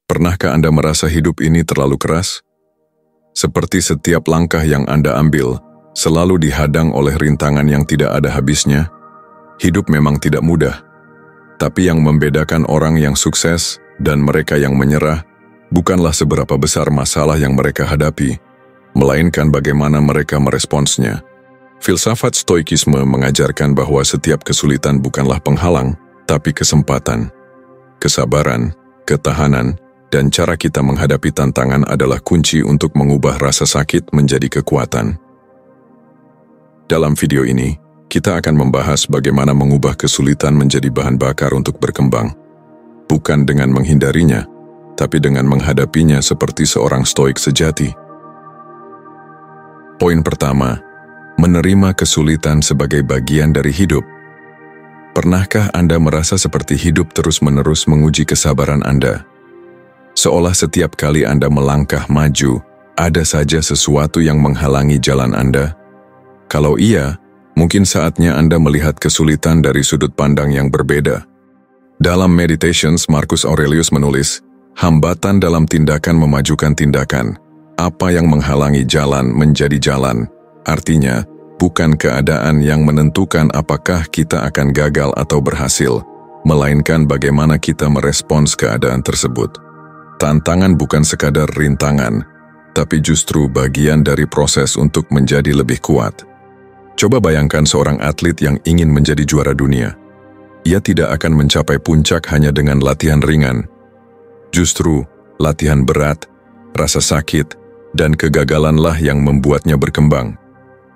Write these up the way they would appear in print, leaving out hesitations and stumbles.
Pernahkah Anda merasa hidup ini terlalu keras? Seperti setiap langkah yang Anda ambil selalu dihadang oleh rintangan yang tidak ada habisnya. Hidup memang tidak mudah, tapi yang membedakan orang yang sukses dan mereka yang menyerah bukanlah seberapa besar masalah yang mereka hadapi, melainkan bagaimana mereka meresponsnya. Filsafat Stoikisme mengajarkan bahwa setiap kesulitan bukanlah penghalang, tapi kesempatan. Kesabaran, ketahanan, dan cara kita menghadapi tantangan adalah kunci untuk mengubah rasa sakit menjadi kekuatan. Dalam video ini, kita akan membahas bagaimana mengubah kesulitan menjadi bahan bakar untuk berkembang. Bukan dengan menghindarinya, tapi dengan menghadapinya seperti seorang stoik sejati. Poin pertama, menerima kesulitan sebagai bagian dari hidup. Pernahkah Anda merasa seperti hidup terus-menerus menguji kesabaran Anda? Seolah setiap kali Anda melangkah maju, ada saja sesuatu yang menghalangi jalan Anda? Kalau iya, mungkin saatnya Anda melihat kesulitan dari sudut pandang yang berbeda. Dalam Meditations, Marcus Aurelius menulis, hambatan dalam tindakan memajukan tindakan. Apa yang menghalangi jalan menjadi jalan. Artinya, bukan keadaan yang menentukan apakah kita akan gagal atau berhasil, melainkan bagaimana kita merespons keadaan tersebut. Tantangan bukan sekadar rintangan, tapi justru bagian dari proses untuk menjadi lebih kuat. Coba bayangkan seorang atlet yang ingin menjadi juara dunia. Ia tidak akan mencapai puncak hanya dengan latihan ringan. Justru, latihan berat, rasa sakit, dan kegagalanlah yang membuatnya berkembang.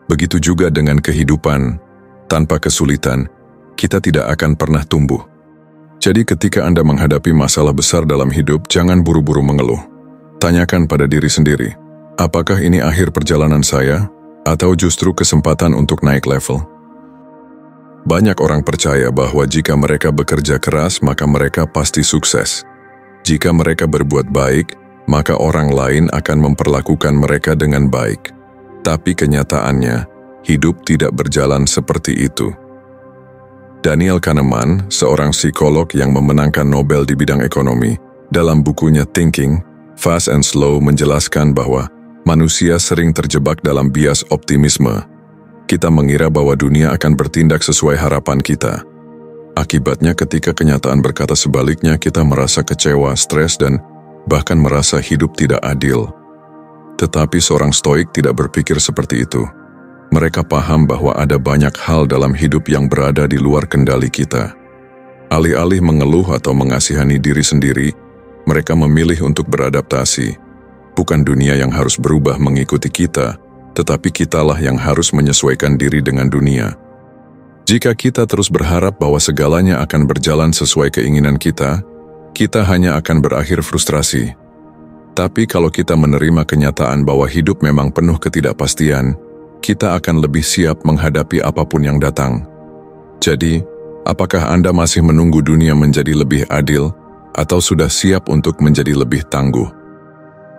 Begitu juga dengan kehidupan. Tanpa kesulitan, kita tidak akan pernah tumbuh. Jadi ketika Anda menghadapi masalah besar dalam hidup, jangan buru-buru mengeluh. Tanyakan pada diri sendiri, apakah ini akhir perjalanan saya? Atau justru kesempatan untuk naik level? Banyak orang percaya bahwa jika mereka bekerja keras, maka mereka pasti sukses. Jika mereka berbuat baik, maka orang lain akan memperlakukan mereka dengan baik. Tapi kenyataannya, hidup tidak berjalan seperti itu. Daniel Kahneman, seorang psikolog yang memenangkan Nobel di bidang ekonomi, dalam bukunya Thinking, Fast and Slow menjelaskan bahwa manusia sering terjebak dalam bias optimisme. Kita mengira bahwa dunia akan bertindak sesuai harapan kita. Akibatnya ketika kenyataan berkata sebaliknya, kita merasa kecewa, stres, dan bahkan merasa hidup tidak adil. Tetapi seorang stoik tidak berpikir seperti itu. Mereka paham bahwa ada banyak hal dalam hidup yang berada di luar kendali kita. Alih-alih mengeluh atau mengasihani diri sendiri, mereka memilih untuk beradaptasi. Bukan dunia yang harus berubah mengikuti kita, tetapi kitalah yang harus menyesuaikan diri dengan dunia. Jika kita terus berharap bahwa segalanya akan berjalan sesuai keinginan kita, kita hanya akan berakhir frustrasi. Tapi kalau kita menerima kenyataan bahwa hidup memang penuh ketidakpastian, kita akan lebih siap menghadapi apapun yang datang. Jadi, apakah Anda masih menunggu dunia menjadi lebih adil, atau sudah siap untuk menjadi lebih tangguh?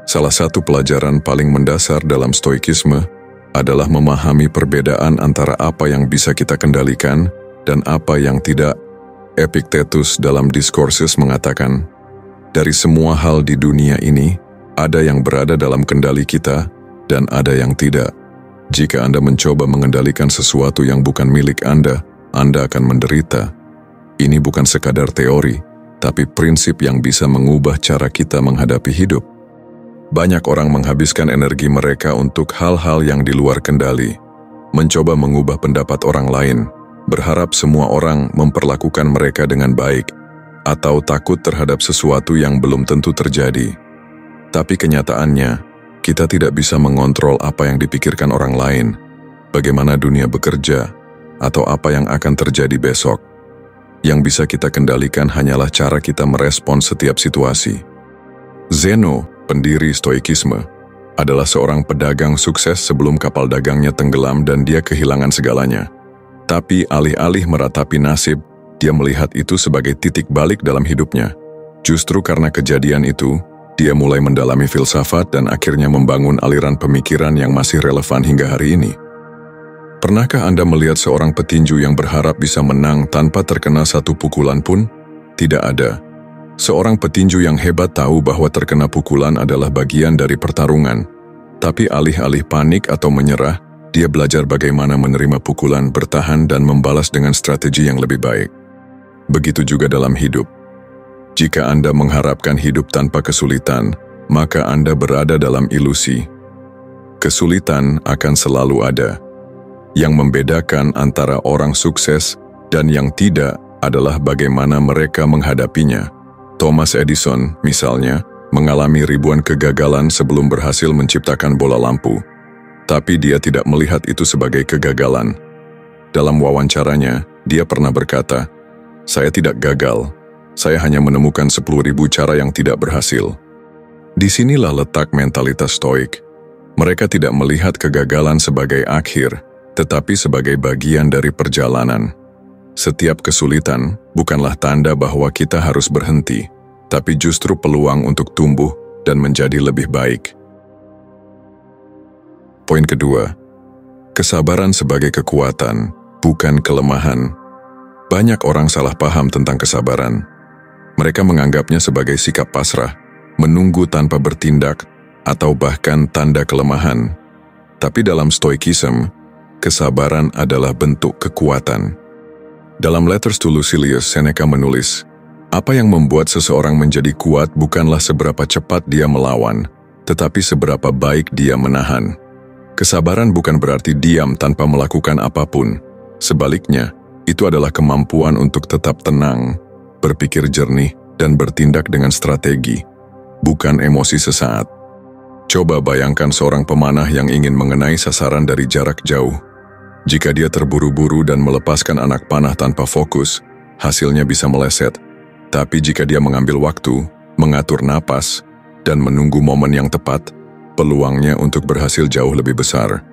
Salah satu pelajaran paling mendasar dalam stoikisme adalah memahami perbedaan antara apa yang bisa kita kendalikan dan apa yang tidak. Epictetus dalam Discourses mengatakan, dari semua hal di dunia ini, ada yang berada dalam kendali kita dan ada yang tidak. Jika Anda mencoba mengendalikan sesuatu yang bukan milik Anda akan menderita. Ini bukan sekadar teori, tapi prinsip yang bisa mengubah cara kita menghadapi hidup. Banyak orang menghabiskan energi mereka untuk hal-hal yang di luar kendali, mencoba mengubah pendapat orang lain, berharap semua orang memperlakukan mereka dengan baik, atau takut terhadap sesuatu yang belum tentu terjadi. Tapi kenyataannya, kita tidak bisa mengontrol apa yang dipikirkan orang lain, bagaimana dunia bekerja, atau apa yang akan terjadi besok. Yang bisa kita kendalikan hanyalah cara kita merespons setiap situasi. Zeno, pendiri stoikisme, adalah seorang pedagang sukses sebelum kapal dagangnya tenggelam dan dia kehilangan segalanya. Tapi alih-alih meratapi nasib, dia melihat itu sebagai titik balik dalam hidupnya. Justru karena kejadian itu, dia mulai mendalami filsafat dan akhirnya membangun aliran pemikiran yang masih relevan hingga hari ini. Pernahkah Anda melihat seorang petinju yang berharap bisa menang tanpa terkena satu pukulan pun? Tidak ada. Seorang petinju yang hebat tahu bahwa terkena pukulan adalah bagian dari pertarungan. Tapi alih-alih panik atau menyerah, dia belajar bagaimana menerima pukulan, bertahan dan membalas dengan strategi yang lebih baik. Begitu juga dalam hidup. Jika Anda mengharapkan hidup tanpa kesulitan, maka Anda berada dalam ilusi. Kesulitan akan selalu ada. Yang membedakan antara orang sukses dan yang tidak adalah bagaimana mereka menghadapinya. Thomas Edison, misalnya, mengalami ribuan kegagalan sebelum berhasil menciptakan bola lampu. Tapi dia tidak melihat itu sebagai kegagalan. Dalam wawancaranya, dia pernah berkata, "Saya tidak gagal, saya hanya menemukan 10.000 cara yang tidak berhasil." Disinilah letak mentalitas stoik. Mereka tidak melihat kegagalan sebagai akhir, tetapi sebagai bagian dari perjalanan. Setiap kesulitan bukanlah tanda bahwa kita harus berhenti, tapi justru peluang untuk tumbuh dan menjadi lebih baik. Poin kedua, kesabaran sebagai kekuatan, bukan kelemahan. Banyak orang salah paham tentang kesabaran. Mereka menganggapnya sebagai sikap pasrah, menunggu tanpa bertindak, atau bahkan tanda kelemahan. Tapi dalam Stoicism, kesabaran adalah bentuk kekuatan. Dalam Letters to Lucilius, Seneca menulis, "Apa yang membuat seseorang menjadi kuat bukanlah seberapa cepat dia melawan, tetapi seberapa baik dia menahan." Kesabaran bukan berarti diam tanpa melakukan apapun. Sebaliknya, itu adalah kemampuan untuk tetap tenang, berpikir jernih, dan bertindak dengan strategi, bukan emosi sesaat. Coba bayangkan seorang pemanah yang ingin mengenai sasaran dari jarak jauh. Jika dia terburu-buru dan melepaskan anak panah tanpa fokus, hasilnya bisa meleset. Tapi jika dia mengambil waktu, mengatur napas, dan menunggu momen yang tepat, peluangnya untuk berhasil jauh lebih besar.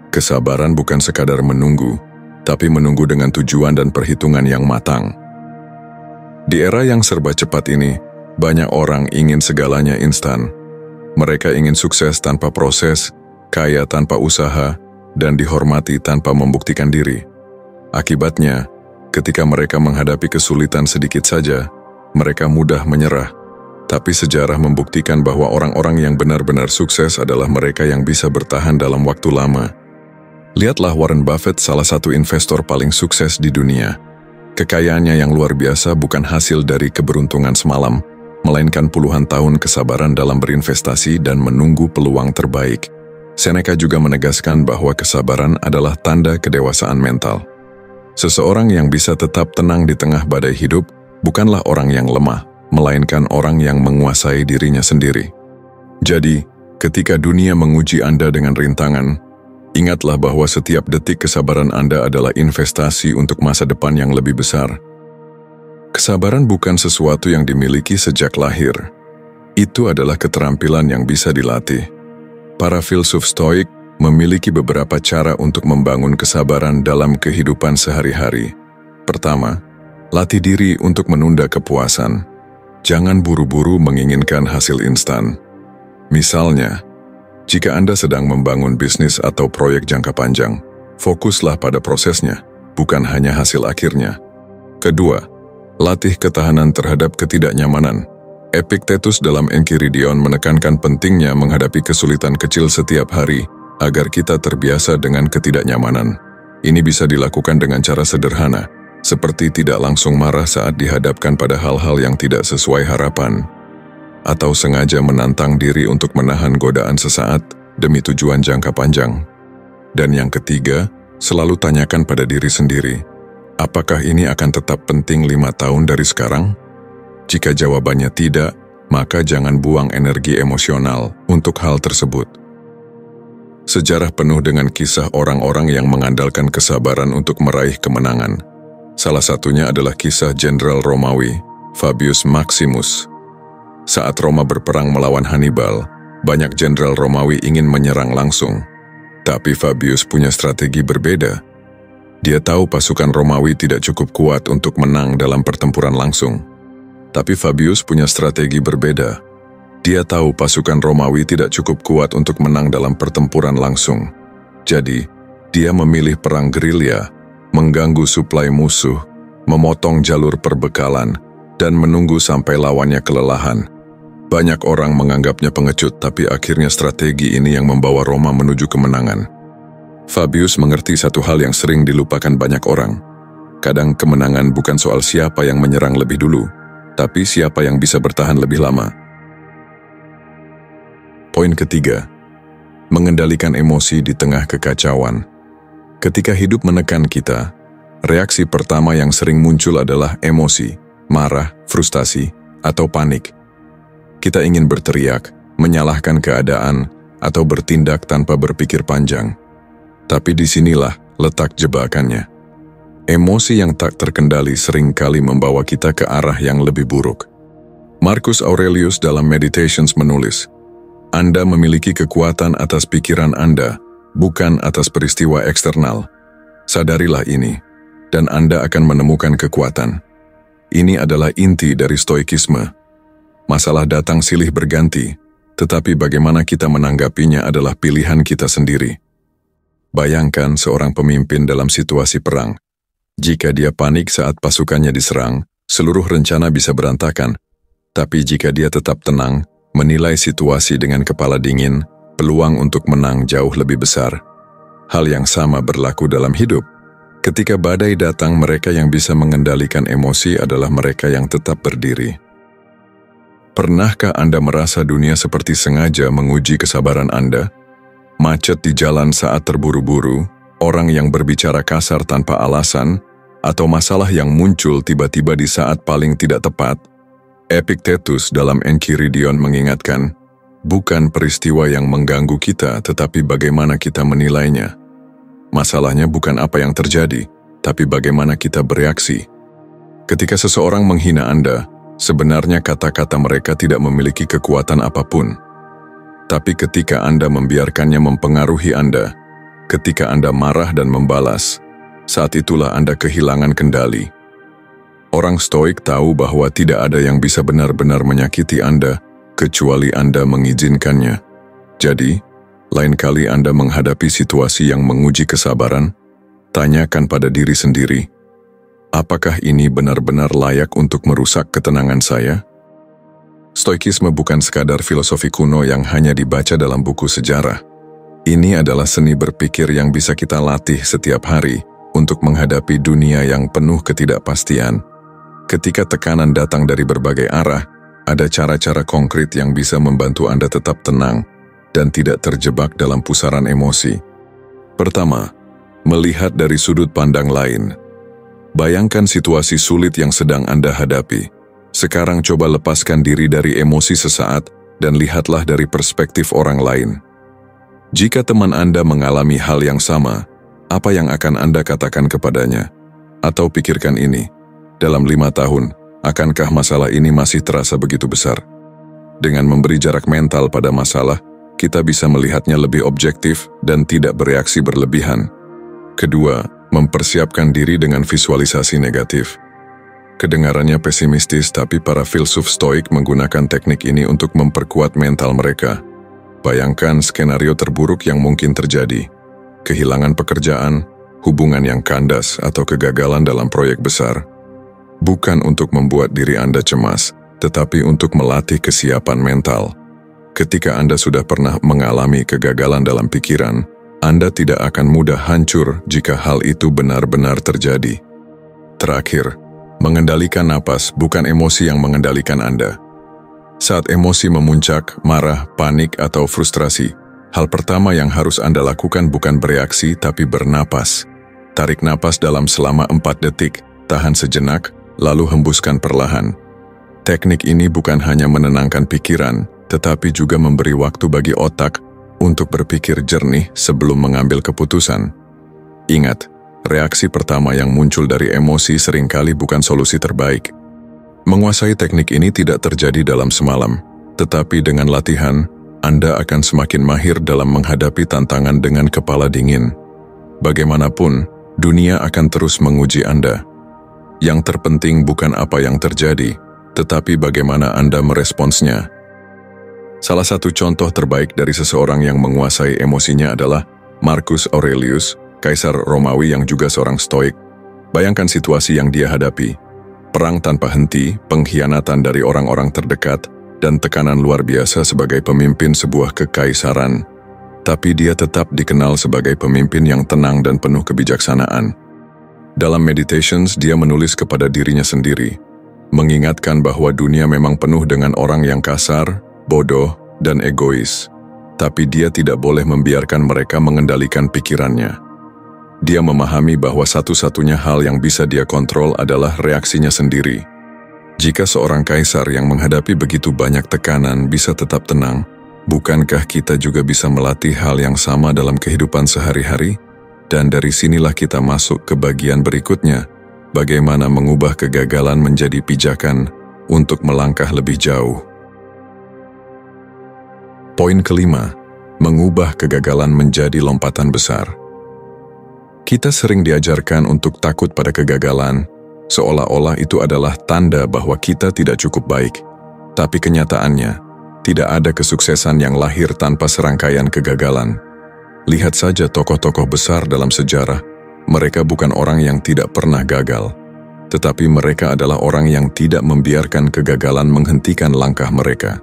Kesabaran bukan sekadar menunggu, tapi menunggu dengan tujuan dan perhitungan yang matang. Di era yang serba cepat ini, banyak orang ingin segalanya instan. Mereka ingin sukses tanpa proses, kaya tanpa usaha, dan dihormati tanpa membuktikan diri. Akibatnya, ketika mereka menghadapi kesulitan sedikit saja, mereka mudah menyerah. Tapi sejarah membuktikan bahwa orang-orang yang benar-benar sukses adalah mereka yang bisa bertahan dalam waktu lama. Lihatlah Warren Buffett, salah satu investor paling sukses di dunia. Kekayaannya yang luar biasa bukan hasil dari keberuntungan semalam, melainkan puluhan tahun kesabaran dalam berinvestasi dan menunggu peluang terbaik. Seneca juga menegaskan bahwa kesabaran adalah tanda kedewasaan mental. Seseorang yang bisa tetap tenang di tengah badai hidup bukanlah orang yang lemah, melainkan orang yang menguasai dirinya sendiri. Jadi, ketika dunia menguji Anda dengan rintangan, ingatlah bahwa setiap detik kesabaran Anda adalah investasi untuk masa depan yang lebih besar. Kesabaran bukan sesuatu yang dimiliki sejak lahir. Itu adalah keterampilan yang bisa dilatih. Para filsuf Stoik memiliki beberapa cara untuk membangun kesabaran dalam kehidupan sehari-hari. Pertama, latih diri untuk menunda kepuasan. Jangan buru-buru menginginkan hasil instan. Misalnya, jika Anda sedang membangun bisnis atau proyek jangka panjang, fokuslah pada prosesnya, bukan hanya hasil akhirnya. Kedua, latih ketahanan terhadap ketidaknyamanan. Epictetus dalam Enchiridion menekankan pentingnya menghadapi kesulitan kecil setiap hari agar kita terbiasa dengan ketidaknyamanan. Ini bisa dilakukan dengan cara sederhana, seperti tidak langsung marah saat dihadapkan pada hal-hal yang tidak sesuai harapan, atau sengaja menantang diri untuk menahan godaan sesaat demi tujuan jangka panjang. Dan yang ketiga, selalu tanyakan pada diri sendiri, apakah ini akan tetap penting 5 tahun dari sekarang? Jika jawabannya tidak, maka jangan buang energi emosional untuk hal tersebut. Sejarah penuh dengan kisah orang-orang yang mengandalkan kesabaran untuk meraih kemenangan. Salah satunya adalah kisah Jenderal Romawi, Fabius Maximus. Saat Roma berperang melawan Hannibal, banyak jenderal Romawi ingin menyerang langsung. Tapi Fabius punya strategi berbeda. Dia tahu pasukan Romawi tidak cukup kuat untuk menang dalam pertempuran langsung. Tapi Fabius punya strategi berbeda. Dia tahu pasukan Romawi tidak cukup kuat untuk menang dalam pertempuran langsung. Jadi, dia memilih perang gerilya, mengganggu suplai musuh, memotong jalur perbekalan, dan menunggu sampai lawannya kelelahan. Banyak orang menganggapnya pengecut, tapi akhirnya strategi ini yang membawa Roma menuju kemenangan. Fabius mengerti satu hal yang sering dilupakan banyak orang. Kadang kemenangan bukan soal siapa yang menyerang lebih dulu, tapi siapa yang bisa bertahan lebih lama. Poin ketiga, mengendalikan emosi di tengah kekacauan. Ketika hidup menekan kita, reaksi pertama yang sering muncul adalah emosi, marah, frustasi, atau panik. Kita ingin berteriak, menyalahkan keadaan, atau bertindak tanpa berpikir panjang. Tapi disinilah letak jebakannya. Emosi yang tak terkendali seringkali membawa kita ke arah yang lebih buruk. Marcus Aurelius dalam Meditations menulis, Anda memiliki kekuatan atas pikiran Anda, bukan atas peristiwa eksternal. Sadarilah ini, dan Anda akan menemukan kekuatan. Ini adalah inti dari stoikisme. Masalah datang silih berganti, tetapi bagaimana kita menanggapinya adalah pilihan kita sendiri. Bayangkan seorang pemimpin dalam situasi perang. Jika dia panik saat pasukannya diserang, seluruh rencana bisa berantakan. Tapi jika dia tetap tenang, menilai situasi dengan kepala dingin, peluang untuk menang jauh lebih besar. Hal yang sama berlaku dalam hidup. Ketika badai datang, mereka yang bisa mengendalikan emosi adalah mereka yang tetap berdiri. Pernahkah Anda merasa dunia seperti sengaja menguji kesabaran Anda? Macet di jalan saat terburu-buru, orang yang berbicara kasar tanpa alasan, atau masalah yang muncul tiba-tiba di saat paling tidak tepat? Epictetus dalam Enchiridion mengingatkan, bukan peristiwa yang mengganggu kita, tetapi bagaimana kita menilainya. Masalahnya bukan apa yang terjadi, tapi bagaimana kita bereaksi. Ketika seseorang menghina Anda, sebenarnya kata-kata mereka tidak memiliki kekuatan apapun. Tapi ketika Anda membiarkannya mempengaruhi Anda, ketika Anda marah dan membalas, saat itulah Anda kehilangan kendali. Orang Stoik tahu bahwa tidak ada yang bisa benar-benar menyakiti Anda, kecuali Anda mengizinkannya. Jadi, lain kali Anda menghadapi situasi yang menguji kesabaran, tanyakan pada diri sendiri, apakah ini benar-benar layak untuk merusak ketenangan saya? Stoikisme bukan sekadar filosofi kuno yang hanya dibaca dalam buku sejarah. Ini adalah seni berpikir yang bisa kita latih setiap hari untuk menghadapi dunia yang penuh ketidakpastian. Ketika tekanan datang dari berbagai arah, ada cara-cara konkret yang bisa membantu Anda tetap tenang dan tidak terjebak dalam pusaran emosi. Pertama, melihat dari sudut pandang lain. Bayangkan situasi sulit yang sedang Anda hadapi. Sekarang coba lepaskan diri dari emosi sesaat dan lihatlah dari perspektif orang lain. Jika teman Anda mengalami hal yang sama, apa yang akan Anda katakan kepadanya? Atau pikirkan ini, dalam 5 tahun, akankah masalah ini masih terasa begitu besar? Dengan memberi jarak mental pada masalah, kita bisa melihatnya lebih objektif dan tidak bereaksi berlebihan. Kedua, mempersiapkan diri dengan visualisasi negatif. Kedengarannya pesimistis, tapi para filsuf Stoik menggunakan teknik ini untuk memperkuat mental mereka. Bayangkan skenario terburuk yang mungkin terjadi. Kehilangan pekerjaan, hubungan yang kandas, atau kegagalan dalam proyek besar. Bukan untuk membuat diri Anda cemas, tetapi untuk melatih kesiapan mental. Ketika Anda sudah pernah mengalami kegagalan dalam pikiran, Anda tidak akan mudah hancur jika hal itu benar-benar terjadi. Terakhir, mengendalikan napas bukan emosi yang mengendalikan Anda. Saat emosi memuncak, marah, panik, atau frustrasi, hal pertama yang harus Anda lakukan bukan bereaksi tapi bernapas. Tarik napas dalam selama 4 detik, tahan sejenak, lalu hembuskan perlahan. Teknik ini bukan hanya menenangkan pikiran, tetapi juga memberi waktu bagi otak untuk berpikir jernih sebelum mengambil keputusan. Ingat, reaksi pertama yang muncul dari emosi seringkali bukan solusi terbaik. Menguasai teknik ini tidak terjadi dalam semalam, tetapi dengan latihan, Anda akan semakin mahir dalam menghadapi tantangan dengan kepala dingin. Bagaimanapun, dunia akan terus menguji Anda. Yang terpenting bukan apa yang terjadi, tetapi bagaimana Anda meresponsnya. Salah satu contoh terbaik dari seseorang yang menguasai emosinya adalah Marcus Aurelius, Kaisar Romawi yang juga seorang Stoik. Bayangkan situasi yang dia hadapi. perang tanpa henti, pengkhianatan dari orang-orang terdekat, dan tekanan luar biasa sebagai pemimpin sebuah kekaisaran. Tapi dia tetap dikenal sebagai pemimpin yang tenang dan penuh kebijaksanaan. Dalam Meditations, dia menulis kepada dirinya sendiri, mengingatkan bahwa dunia memang penuh dengan orang yang kasar, bodoh, dan egois. Tapi dia tidak boleh membiarkan mereka mengendalikan pikirannya. Dia memahami bahwa satu-satunya hal yang bisa dia kontrol adalah reaksinya sendiri. Jika seorang kaisar yang menghadapi begitu banyak tekanan bisa tetap tenang, bukankah kita juga bisa melatih hal yang sama dalam kehidupan sehari-hari? Dan dari sinilah kita masuk ke bagian berikutnya, bagaimana mengubah kegagalan menjadi pijakan untuk melangkah lebih jauh. Poin kelima, mengubah kegagalan menjadi lompatan besar. Kita sering diajarkan untuk takut pada kegagalan, seolah-olah itu adalah tanda bahwa kita tidak cukup baik. Tapi kenyataannya, tidak ada kesuksesan yang lahir tanpa serangkaian kegagalan. Lihat saja tokoh-tokoh besar dalam sejarah, mereka bukan orang yang tidak pernah gagal, tetapi mereka adalah orang yang tidak membiarkan kegagalan menghentikan langkah mereka.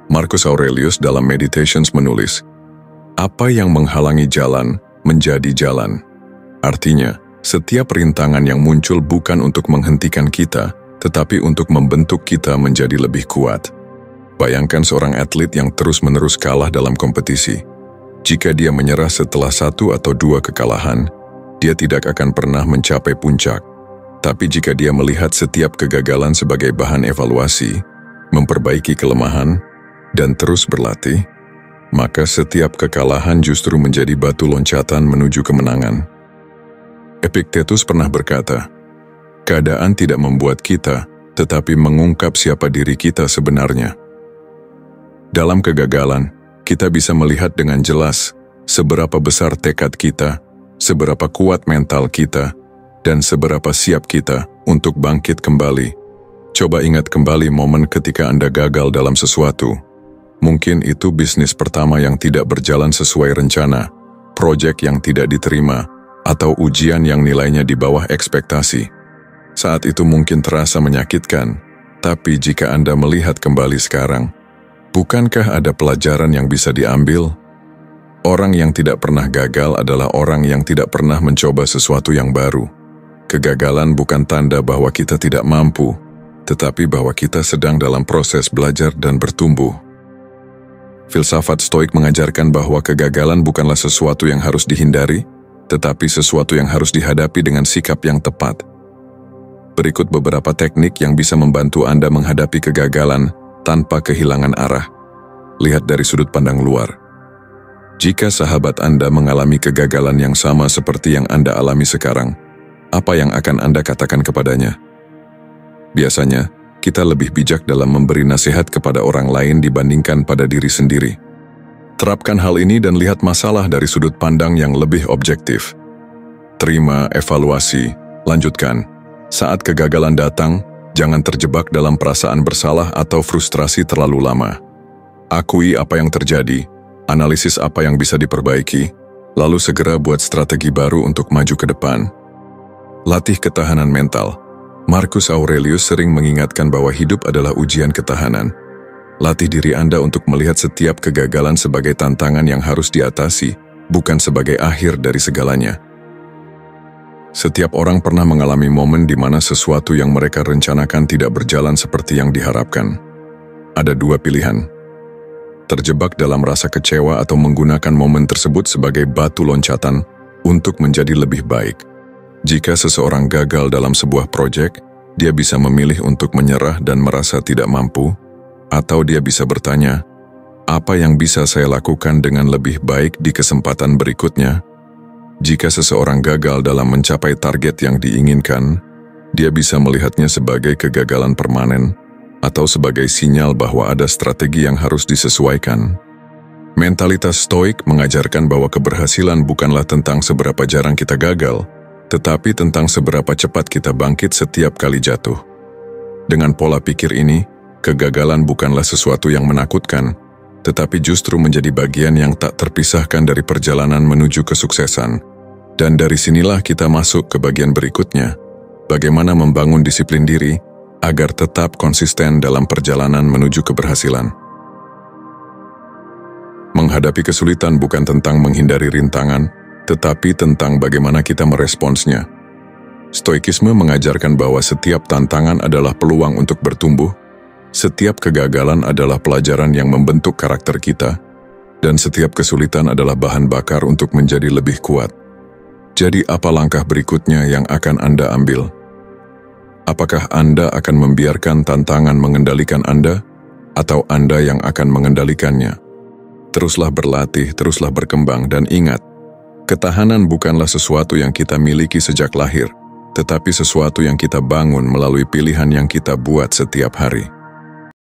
Marcus Aurelius dalam Meditations menulis, "Apa yang menghalangi jalan, menjadi jalan." Artinya, setiap rintangan yang muncul bukan untuk menghentikan kita, tetapi untuk membentuk kita menjadi lebih kuat. Bayangkan seorang atlet yang terus-menerus kalah dalam kompetisi. Jika dia menyerah setelah 1 atau 2 kekalahan, dia tidak akan pernah mencapai puncak. Tapi jika dia melihat setiap kegagalan sebagai bahan evaluasi, memperbaiki kelemahan, dan terus berlatih, maka setiap kekalahan justru menjadi batu loncatan menuju kemenangan. Epictetus pernah berkata, "Keadaan tidak membuat kita, tetapi mengungkap siapa diri kita sebenarnya." Dalam kegagalan, kita bisa melihat dengan jelas seberapa besar tekad kita, seberapa kuat mental kita, dan seberapa siap kita untuk bangkit kembali. Coba ingat kembali momen ketika Anda gagal dalam sesuatu. Mungkin itu bisnis pertama yang tidak berjalan sesuai rencana, proyek yang tidak diterima, atau ujian yang nilainya di bawah ekspektasi. Saat itu mungkin terasa menyakitkan, tapi jika Anda melihat kembali sekarang, bukankah ada pelajaran yang bisa diambil? Orang yang tidak pernah gagal adalah orang yang tidak pernah mencoba sesuatu yang baru. Kegagalan bukan tanda bahwa kita tidak mampu, tetapi bahwa kita sedang dalam proses belajar dan bertumbuh. Filsafat Stoik mengajarkan bahwa kegagalan bukanlah sesuatu yang harus dihindari, tetapi sesuatu yang harus dihadapi dengan sikap yang tepat. Berikut beberapa teknik yang bisa membantu Anda menghadapi kegagalan tanpa kehilangan arah. Lihat dari sudut pandang luar. Jika sahabat Anda mengalami kegagalan yang sama seperti yang Anda alami sekarang, apa yang akan Anda katakan kepadanya? Biasanya, kita lebih bijak dalam memberi nasihat kepada orang lain dibandingkan pada diri sendiri. Terapkan hal ini dan lihat masalah dari sudut pandang yang lebih objektif. Terima evaluasi, lanjutkan. Saat kegagalan datang, jangan terjebak dalam perasaan bersalah atau frustrasi terlalu lama. Akui apa yang terjadi, analisis apa yang bisa diperbaiki, lalu segera buat strategi baru untuk maju ke depan. Latih ketahanan mental. Marcus Aurelius sering mengingatkan bahwa hidup adalah ujian ketahanan. Latih diri Anda untuk melihat setiap kegagalan sebagai tantangan yang harus diatasi, bukan sebagai akhir dari segalanya. Setiap orang pernah mengalami momen di mana sesuatu yang mereka rencanakan tidak berjalan seperti yang diharapkan. Ada 2 pilihan. Terjebak dalam rasa kecewa atau menggunakan momen tersebut sebagai batu loncatan untuk menjadi lebih baik. Jika seseorang gagal dalam sebuah proyek, dia bisa memilih untuk menyerah dan merasa tidak mampu, atau dia bisa bertanya, apa yang bisa saya lakukan dengan lebih baik di kesempatan berikutnya? Jika seseorang gagal dalam mencapai target yang diinginkan, dia bisa melihatnya sebagai kegagalan permanen atau sebagai sinyal bahwa ada strategi yang harus disesuaikan. Mentalitas Stoik mengajarkan bahwa keberhasilan bukanlah tentang seberapa jarang kita gagal, tetapi tentang seberapa cepat kita bangkit setiap kali jatuh. Dengan pola pikir ini, kegagalan bukanlah sesuatu yang menakutkan, tetapi justru menjadi bagian yang tak terpisahkan dari perjalanan menuju kesuksesan. Dan dari sinilah kita masuk ke bagian berikutnya, bagaimana membangun disiplin diri agar tetap konsisten dalam perjalanan menuju keberhasilan. Menghadapi kesulitan bukan tentang menghindari rintangan, tetapi tentang bagaimana kita meresponsnya. Stoikisme mengajarkan bahwa setiap tantangan adalah peluang untuk bertumbuh, setiap kegagalan adalah pelajaran yang membentuk karakter kita, dan setiap kesulitan adalah bahan bakar untuk menjadi lebih kuat. Jadi apa langkah berikutnya yang akan Anda ambil? Apakah Anda akan membiarkan tantangan mengendalikan Anda, atau Anda yang akan mengendalikannya? Teruslah berlatih, teruslah berkembang, dan ingat, ketahanan bukanlah sesuatu yang kita miliki sejak lahir, tetapi sesuatu yang kita bangun melalui pilihan yang kita buat setiap hari.